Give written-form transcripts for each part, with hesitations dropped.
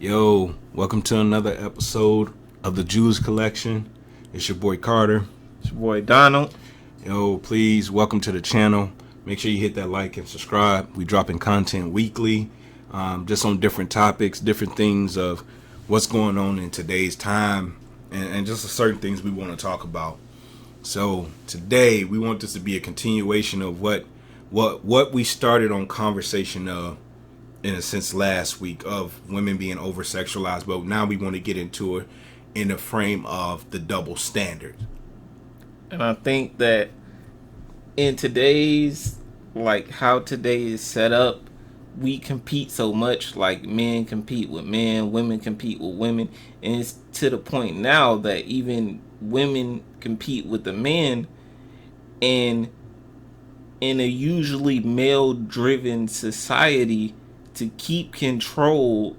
Yo, welcome to another episode of the Jews Collection. It's your boy Carter. It's your boy Donald. Yo, please welcome to the channel. Make sure you hit that like and subscribe. We dropping content weekly, just on different topics, different things of what's going on in today's time, and just certain things we want to talk about. So today we want this to be a continuation of what we started on conversation of, in a sense, last week, of women being over sexualized, but now we want to get into it in the frame of the double standard. And I think that in today's, like how today is set up, we compete so much. Like, men compete with men, women compete with women, and it's to the point now that even women compete with the men. And in a usually male-driven society, to keep control,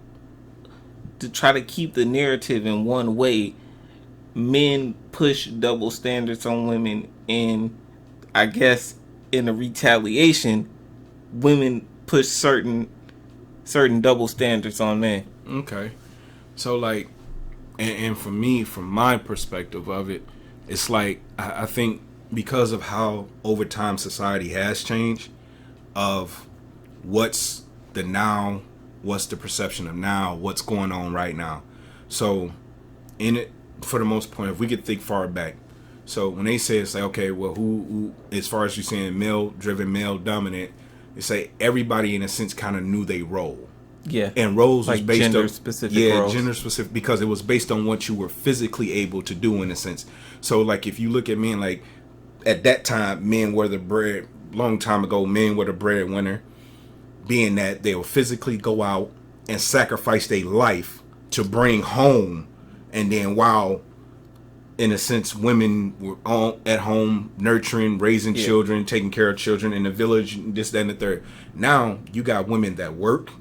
to try to keep the narrative in one way, men push double standards on women, and I guess in a retaliation, women push certain double standards on men. Okay. So, like, and for me, from my perspective of it, it's like, I think because of how over time society has changed, of what's the now, what's the perception of now, what's going on right now. So in it, for the most part, if we could think far back, so when they say, it's like, okay, well, who as far as you're saying male driven, male dominant, they say everybody in a sense kind of knew they role. Yeah. And roles like was based gender on specific roles. Gender specific, because it was based on what you were physically able to do, in a sense. So like if you look at men, like at that time, men were the bread, long time ago, men were the breadwinner, being that they'll physically go out and sacrifice their life to bring home. And then while, in a sense, women were all at home nurturing, raising children, taking care of children in the village, this, that, and the third. Now you got women that work,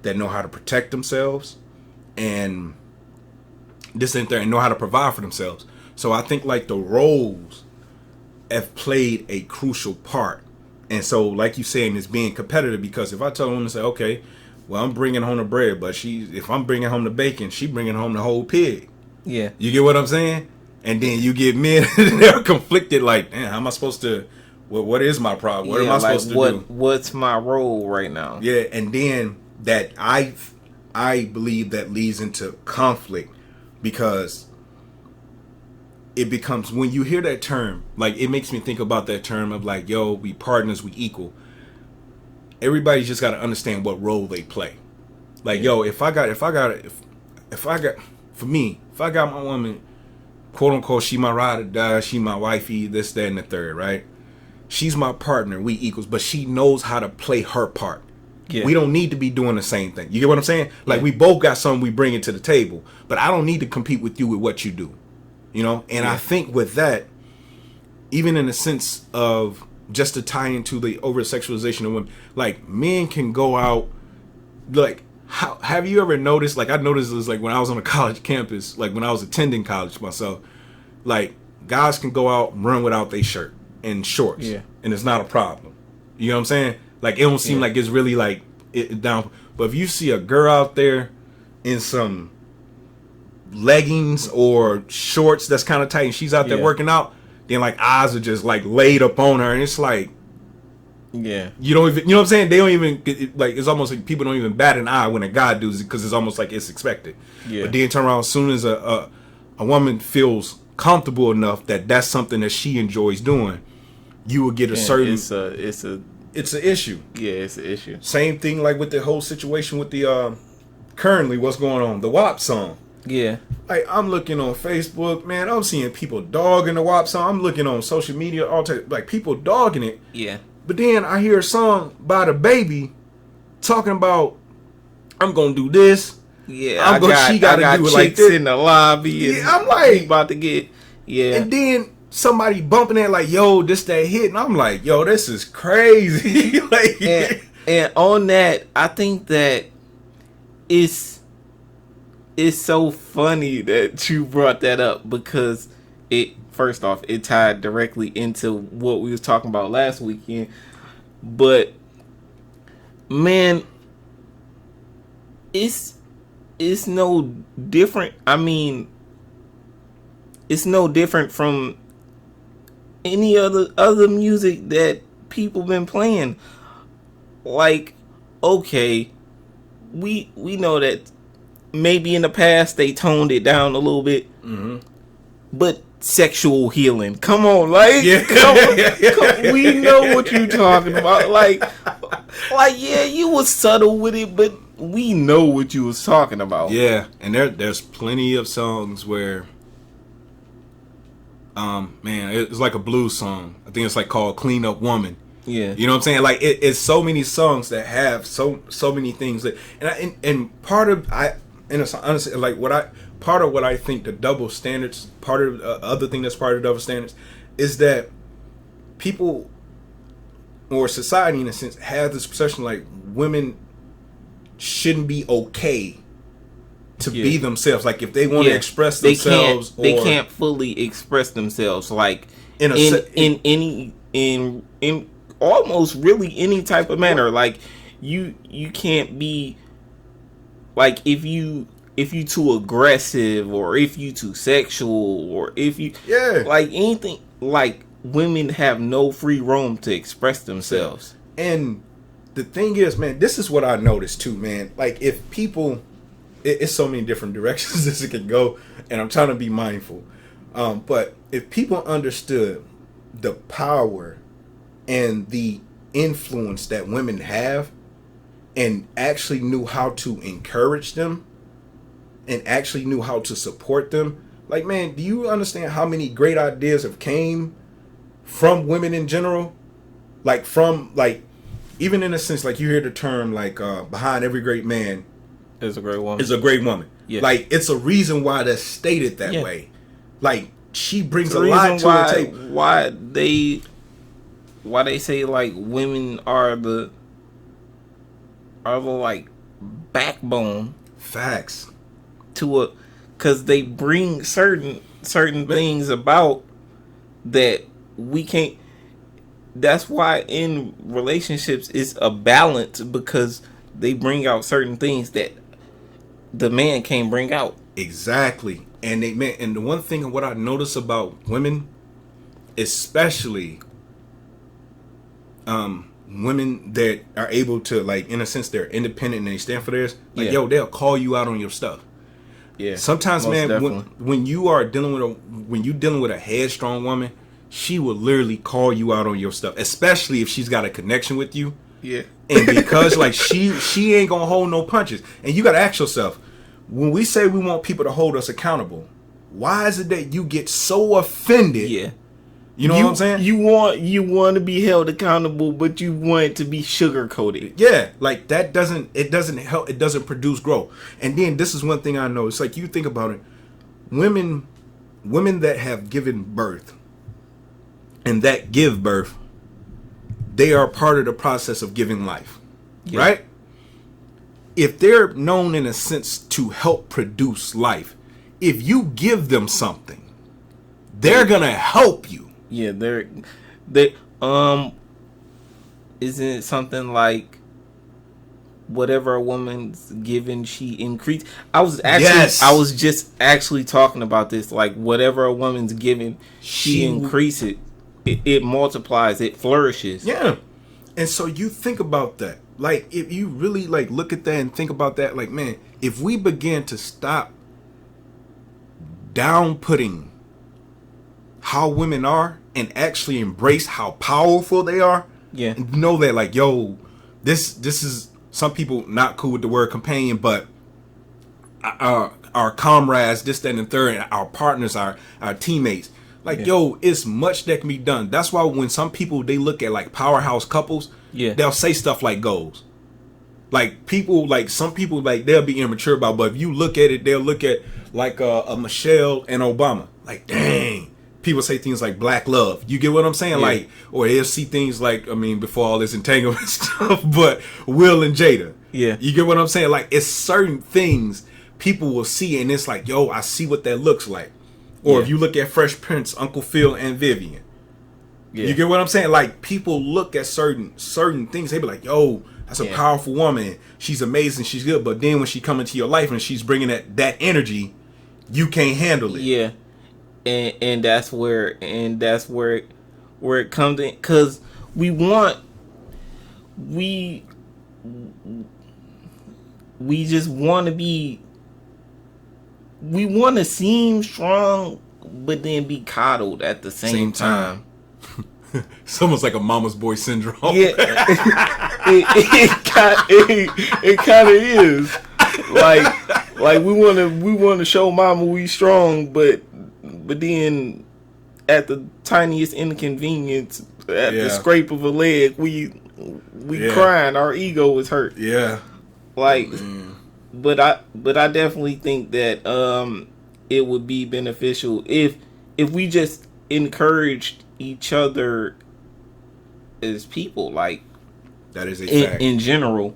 that know how to protect themselves, and this and that, and know how to provide for themselves. So I think like the roles have played a crucial part. And so, like you saying, it's being competitive, because if I tell a woman to say, okay, well, I'm bringing home the bread, but if I'm bringing home the bacon, she bringing home the whole pig. Yeah. You get what I'm saying? And then you get men they're conflicted, like, damn, how am I supposed to, what is my problem? What am I supposed to do? What's my role right now? Yeah, and then that I believe that leads into conflict, because it becomes, when you hear that term, like, it makes me think about that term of like, yo, we partners, we equal. Everybody's just got to understand what role they play. Like, yo, if I got my woman, quote unquote, she my ride or die, she my wifey, this, that, and the third, right? She's my partner, we equals, but she knows how to play her part. Yeah. We don't need to be doing the same thing. You get what I'm saying? Like, we both got something we bring it to the table, but I don't need to compete with you with what you do. You know, and I think with that, even in the sense of, just to tie into the over sexualization of women, like, men can go out, like, how have you ever noticed, like, I noticed this, like, when I was on a college campus, like, when I was attending college myself, like, guys can go out and run without their shirt and shorts, and it's not a problem. You know what I'm saying? Like, it don't seem like it's really, like, it down. But if you see a girl out there in some leggings or shorts that's kind of tight, and she's out there working out, then like eyes are just like laid up on her, and it's like, you don't even, you know what I'm saying, they don't even, like, it's almost like people don't even bat an eye when a guy does it, because it's almost like it's expected. But then turn around, as soon as a woman feels comfortable enough that that's something that she enjoys doing, you will get a certain, it's an issue. It's an issue. Same thing like with the whole situation with the currently what's going on, the WAP song. Yeah. Like, I'm looking on Facebook, man, I'm seeing people dogging the WAP song. I'm looking on social media, all time, like, people dogging it. Yeah. But then I hear a song by the baby talking about, I'm gonna do this. Yeah, she gotta do it like this in the lobby. And I'm like, about to get, and then somebody bumping it like, yo, this that hit, and I'm like, yo, this is crazy. Like, and on that, I think that it's so funny that you brought that up, because it, first off, it tied directly into what we was talking about last weekend. But man, it's it's no different. I mean, it's no different from any other music that people been playing. Like, okay, we know that maybe in the past they toned it down a little bit, but sexual healing, come on, like, come, we know what you're talking about. Like, yeah, you was subtle with it, but we know what you was talking about. Yeah, and there's plenty of songs where, man, it's like a blues song. I think it's like called "Clean Up Woman." Yeah, you know what I'm saying? Like, it's so many songs that have so many things that, and part of honestly, like part of what I think the double standards, part of other thing that's part of double standards, is that people or society in a sense have this perception like women shouldn't be okay to be themselves. Like, if they want to express themselves, they can't fully express themselves. Like in almost really any type of manner. Like you can't be like, if you too aggressive, or if you too sexual, or if you like anything, like, women have no free roam to express themselves. And the thing is, man, this is what I noticed too, man. Like, if people, it's so many different directions this it can go, and I'm trying to be mindful. But if people understood the power and the influence that women have, and actually knew how to encourage them, and actually knew how to support them, like, man, do you understand how many great ideas have came from women in general? Like, from, like, even in a sense, like, you hear the term, like, behind every great man is a great woman. Is a great woman. Yeah. Like, it's a reason why that's stated that way. Like, she brings a lot to the table. Why they say, like, women are the like backbone. Facts. Because they bring certain things about that we can't. That's why in relationships it's a balance, because they bring out certain things that the man can't bring out. Exactly. And the one thing, what I notice about women, especially women that are able to, like, in a sense, they're independent and they stand for theirs. Like, yo, they'll call you out on your stuff. Yeah. Sometimes, man, when you are dealing with a headstrong woman, she will literally call you out on your stuff, especially if she's got a connection with you. Yeah. And because, like, she ain't gonna hold no punches. And you gotta ask yourself, when we say we want people to hold us accountable, why is it that you get so offended? Yeah. You know what I'm saying? You want to be held accountable, but you want it to be sugar coated. Yeah, like, that doesn't help. It doesn't produce growth. And then this is one thing I know. It's like, you think about it, women that have given birth and that give birth, they are part of the process of giving life, right? If they're known in a sense to help produce life, if you give them something, they're gonna help you. Yeah, isn't it something like whatever a woman's given, she increase? I was just actually talking about this. Like, whatever a woman's given, she increase it. It multiplies. It flourishes. Yeah, and so you think about that. Like, if you really, like, look at that and think about that, like, man, if we begin to stop down-putting how women are and actually embrace how powerful they are, and know that, like, yo, this is, some people not cool with the word companion, but our comrades, this, that, and the third, our partners, our teammates. Like, yo, it's much that can be done. That's why when some people, they look at, like, powerhouse couples, they'll say stuff like goals. Like, people, like, some people, like, they'll be immature about, but if you look at it, they'll look at, like, a Michelle and Obama. Like, dang. People say things like black love. You get what I'm saying? Like, or they'll see things like, I mean, before all this entanglement stuff, but Will and Jada. Yeah. You get what I'm saying? Like, it's certain things people will see, and it's like, yo, I see what that looks like. Or if you look at Fresh Prince, Uncle Phil and Vivian. You get what I'm saying? Like, people look at certain things, they be like, yo, that's a powerful woman. She's amazing. She's good. But then when she come into your life and she's bringing that energy, you can't handle it. Yeah. And that's where it comes in, because we just want to be, we want to seem strong, but then be coddled at the same time. It's almost like a mama's boy syndrome. Yeah, it kind of is. Like we want to show mama we strong, but then at the tiniest inconvenience, at the scrape of a leg, we crying. Our ego is hurt. Yeah. Like, but I definitely think that it would be beneficial if we just encouraged each other as people, like, that is a fact in general.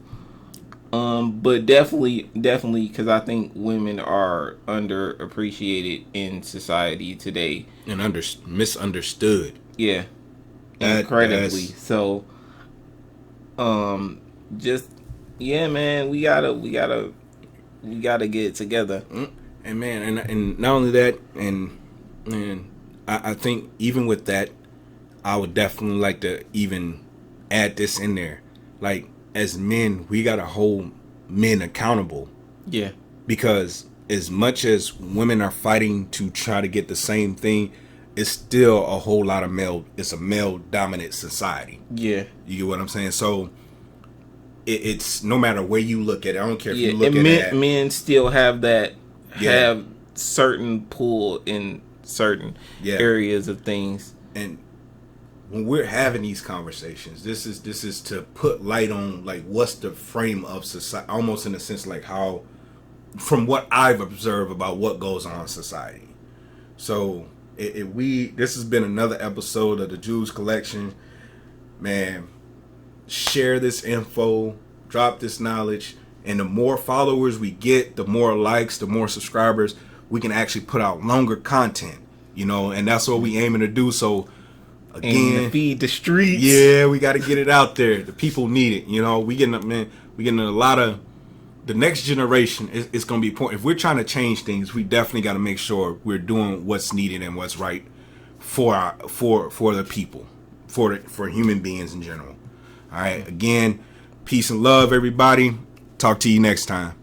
But definitely, because I think women are underappreciated in society today and misunderstood. Yeah, incredibly. So, just man, we gotta get it together. And man, and not only that, and I think even with that, I would definitely like to even add this in there. Like, as men, we gotta hold men accountable. Yeah. Because as much as women are fighting to try to get the same thing, it's still a whole lot of it's a male dominant society. Yeah. You get what I'm saying? So it's no matter where you look at it, I don't care if you look at men still have that have certain pull in certain areas of things. And when we're having these conversations, this is to put light on, like, what's the frame of society, almost in a sense, like how, from what I've observed about what goes on in society. So this has been another episode of the Jews Collection. Man, share this info, drop this knowledge, and the more followers we get, the more likes, the more subscribers, we can actually put out longer content, and that's what we aiming to do. So again, and feed the streets. Yeah, we got to get it out there. The people need it. We getting a lot of, the next generation is going to be important. If we're trying to change things, we definitely got to make sure we're doing what's needed and what's right for the people, for human beings in general. All right. Again, peace and love, everybody. Talk to you next time.